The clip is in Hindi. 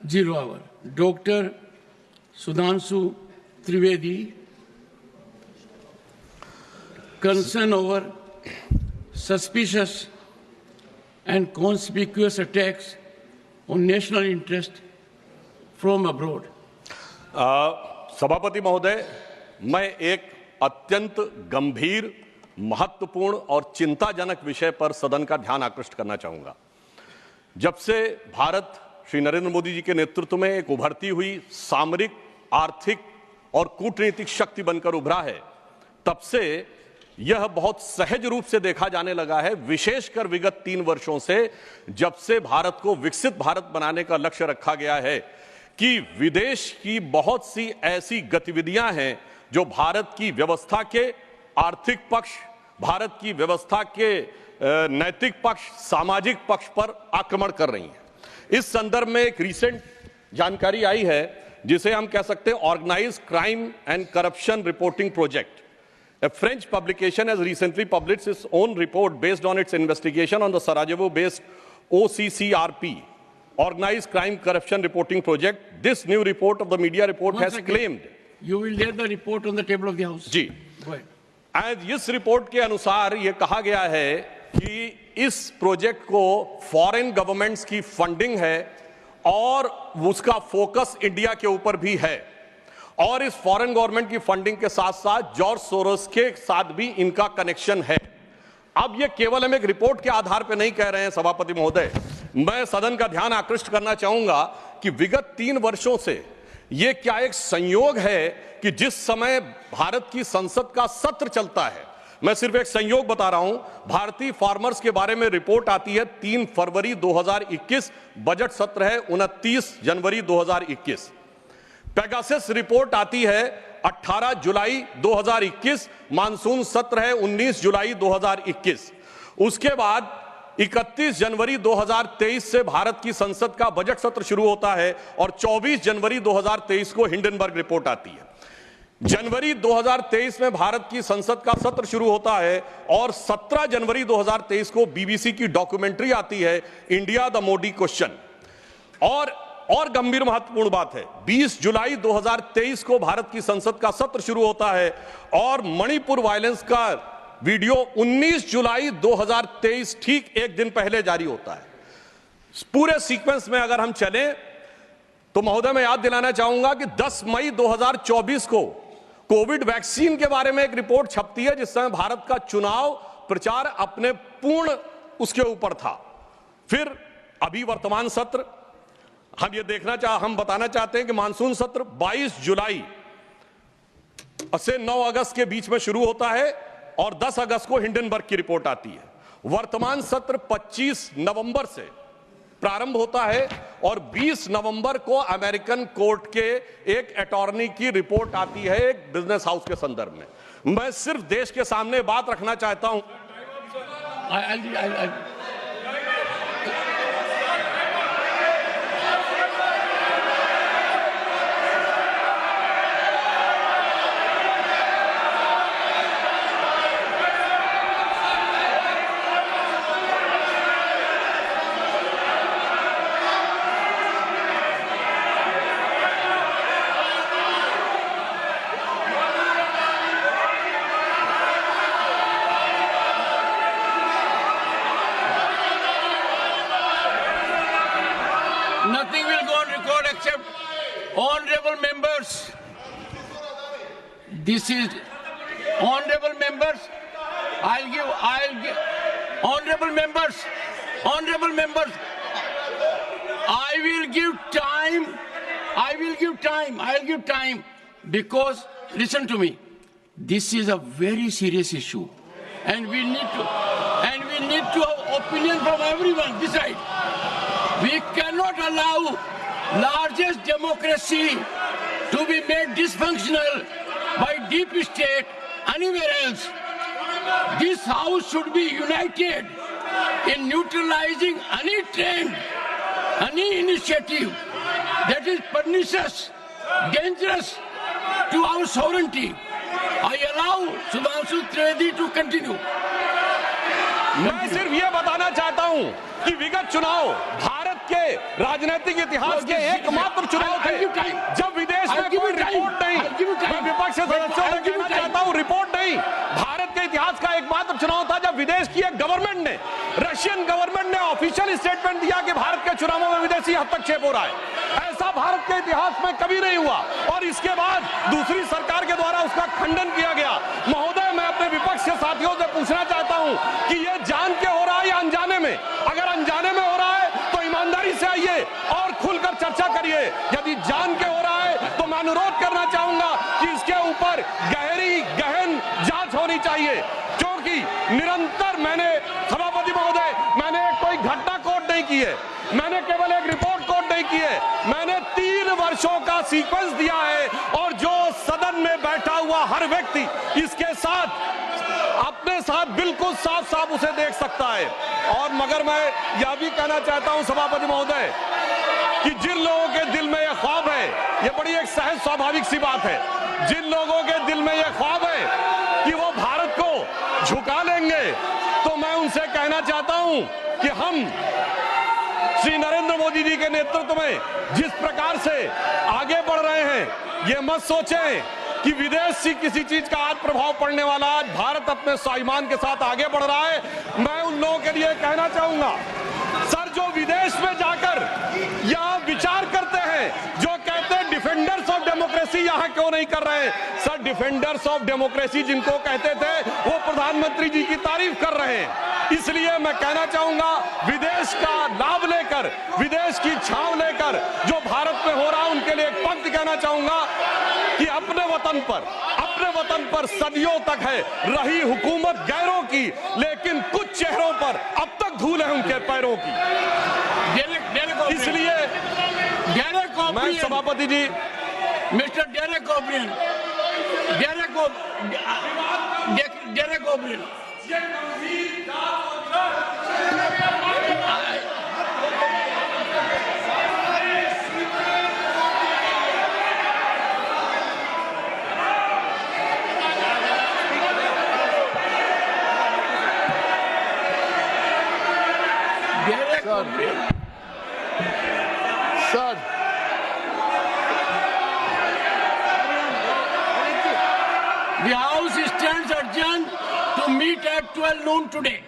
0 hour. Dr. Sudhanshu Trivedi, concern over suspicious and conspicuous attacks on national interest from abroad. सभापति महोदय, मैं एक अत्यंत गंभीर, महत्वपूर्ण और चिंताजनक विषय पर सदन का ध्यान आकृष्ट करना चाहूंगा। जब से भारत श्री नरेंद्र मोदी जी के नेतृत्व में एक उभरती हुई सामरिक, आर्थिक और कूटनीतिक शक्ति बनकर उभरा है, तब से यह बहुत सहज रूप से देखा जाने लगा है, विशेषकर विगत 3 वर्षों से, जब से भारत को विकसित भारत बनाने का लक्ष्य रखा गया है, कि विदेश की बहुत सी ऐसी गतिविधियां हैं जो भारत की व्यवस्था के आर्थिक पक्ष, भारत की व्यवस्था के नैतिक पक्ष, सामाजिक पक्ष पर आक्रमण कर रही हैं। इस संदर्भ में एक रीसेंट जानकारी आई है जिसे हम कह सकते हैं organised crime and corruption reporting project. A French publication has recently published its own report based on its investigation on the Sarajevo-based OCCRP, Organized Crime Corruption Reporting Project. This new report of the media report has claimed. You will lay the report on the table of the House. जी। Go ahead. आज इस रिपोर्ट के अनुसार यह कहा गया है कि इस प्रोजेक्ट को फॉरेन गवर्नमेंट्स की फंडिंग है और उसका फोकस इंडिया के ऊपर भी है, और इस फॉरेन गवर्नमेंट की फंडिंग के साथ साथ जॉर्ज सोरोस के साथ भी इनका कनेक्शन है। अब ये केवल हम एक रिपोर्ट के आधार पर नहीं कह रहे हैं सभापति महोदय, मैं सदन का ध्यान आकृष्ट करना चाहूंगा कि विगत 3 वर्षों से ये क्या एक संयोग है कि जिस समय भारत की संसद का सत्र चलता है, मैं सिर्फ एक संयोग बता रहा हूं, भारतीय फार्मर्स के बारे में रिपोर्ट आती है 3 फरवरी 2021, बजट सत्र है 29 जनवरी 2021। पेगासस रिपोर्ट आती है 18 जुलाई 2021, मानसून सत्र है 19 जुलाई 2021। उसके बाद 31 जनवरी 2023 से भारत की संसद का बजट सत्र शुरू होता है और 24 जनवरी 2023 को हिंडनबर्ग रिपोर्ट आती है। जनवरी 2023 में भारत की संसद का सत्र शुरू होता है और 17 जनवरी 2023 को बीबीसी की डॉक्यूमेंट्री आती है, इंडिया द मोदी क्वेश्चन। और गंभीर महत्वपूर्ण बात है, 20 जुलाई 2023 को भारत की संसद का सत्र शुरू होता है और मणिपुर वायलेंस का वीडियो 19 जुलाई 2023, ठीक एक दिन पहले जारी होता है। पूरे सीक्वेंस में अगर हम चलें तो महोदय मैं याद दिलाना चाहूंगा कि 10 मई 2024 को कोविड वैक्सीन के बारे में एक रिपोर्ट छपती है, जिस समय भारत का चुनाव प्रचार अपने पूर्ण उसके ऊपर था। फिर अभी वर्तमान सत्र हम बताना चाहते हैं कि मानसून सत्र 22 जुलाई से 9 अगस्त के बीच में शुरू होता है और 10 अगस्त को हिंडनबर्ग की रिपोर्ट आती है। वर्तमान सत्र 25 नवंबर से प्रारंभ होता है और 20 नवंबर को अमेरिकन कोर्ट के एक अटॉर्नी की रिपोर्ट आती है एक बिजनेस हाउस के संदर्भ में। मैं सिर्फ देश के सामने बात रखना चाहता हूं। Nothing will go on record except honorable members. This is honorable members. I'll give honorable members. I will give time because listen to me. This is a very serious issue, and we need to have opinion from everyone this side. We cannot allow largest democracy to be made dysfunctional by deep state anywhere else. This house should be united in neutralizing any trend, any initiative that is pernicious, dangerous to our sovereignty. I allow Sudhanshu Trivedi to continue. मैं सिर्फ ये बताना चाहता हूं कि विगत चुनाव भारत के राजनीतिक इतिहास के एकमात्र चुनाव थे जब विदेश में कोई रिपोर्ट नहीं, मैं विपक्ष के सदस्यों से कहना चाहता हूं, रिपोर्ट नहीं, भारत के इतिहास का एकमात्र चुनाव था जब विदेश की एक गवर्नमेंट ने, रशियन गवर्नमेंट ने ऑफिशियल स्टेटमेंट दिया कि भारत के चुनावों में विदेशी हस्तक्षेप हो रहा है। ऐसा भारत के इतिहास में कभी नहीं हुआ और इसके बाद दूसरी सरकार के द्वारा उसका खंडन किया गया। महोदय, मैं अपने विपक्ष के साथियों से पूछना चाहता हूं कि यह जान के हो रहा है या अनजाने में? अगर अनजाने में हो रहा है तो ईमानदारी से आइए और खुलकर चर्चा करिए। यदि जान के हो रहा है तो मैं अनुरोध करना चाहूंगा कि इसके ऊपर गहन जांच होनी चाहिए, क्योंकि निरंतर सभापति महोदय, मैंने कोई घटना कोट नहीं की है, मैंने केवल एक रिपोर्ट कोट नहीं की है, मैंने 3 वर्षों का सीक्वेंस दिया है और जो सदन में बैठा हुआ हर व्यक्ति इसके साथ अपने साथ बिल्कुल साफ साफ उसे देख सकता है। और मगर मैं यह भी कहना चाहता हूं सभापति महोदय कि जिन लोगों के दिल में यह ख्वाब है, यह बड़ी एक सहज स्वाभाविक सी बात है, जिन लोगों के दिल में यह ख्वाब है कि वो भारत को झुका लेंगे, तो मैं उनसे कहना चाहता हूं कि हम श्री नरेंद्र मोदी जी के नेतृत्व में जिस प्रकार से आगे बढ़ रहे हैं, ये मत सोचें कि विदेश से किसी चीज का आज प्रभाव पड़ने वाला। आज भारत अपने स्वाभिमान के साथ आगे बढ़ रहा है। मैं उन लोगों के लिए कहना चाहूंगा, सर, जो विदेश में जाकर यह विचार करते हैं, जो कहते हैं डिफेंडर्स ऑफ डेमोक्रेसी यहां क्यों नहीं कर रहे हैं? सर, डिफेंडर्स ऑफ डेमोक्रेसी जिनको कहते थे वो प्रधानमंत्री जी की तारीफ कर रहे हैं। इसलिए मैं कहना चाहूंगा, विदेश का लाभ लेकर, विदेश की छांव लेकर जो भारत में हो रहा है, उनके लिए एक पंक्ति कहना चाहूंगा कि अपने वतन पर सदियों तक है रही हुकूमत गैरों की, लेकिन कुछ चेहरों पर अब तक धूल है उनके पैरों की। इसलिए मैं सभापति ji, Mister Derek O'Brien, Sir. The House stands adjourned to meet at 12 noon today.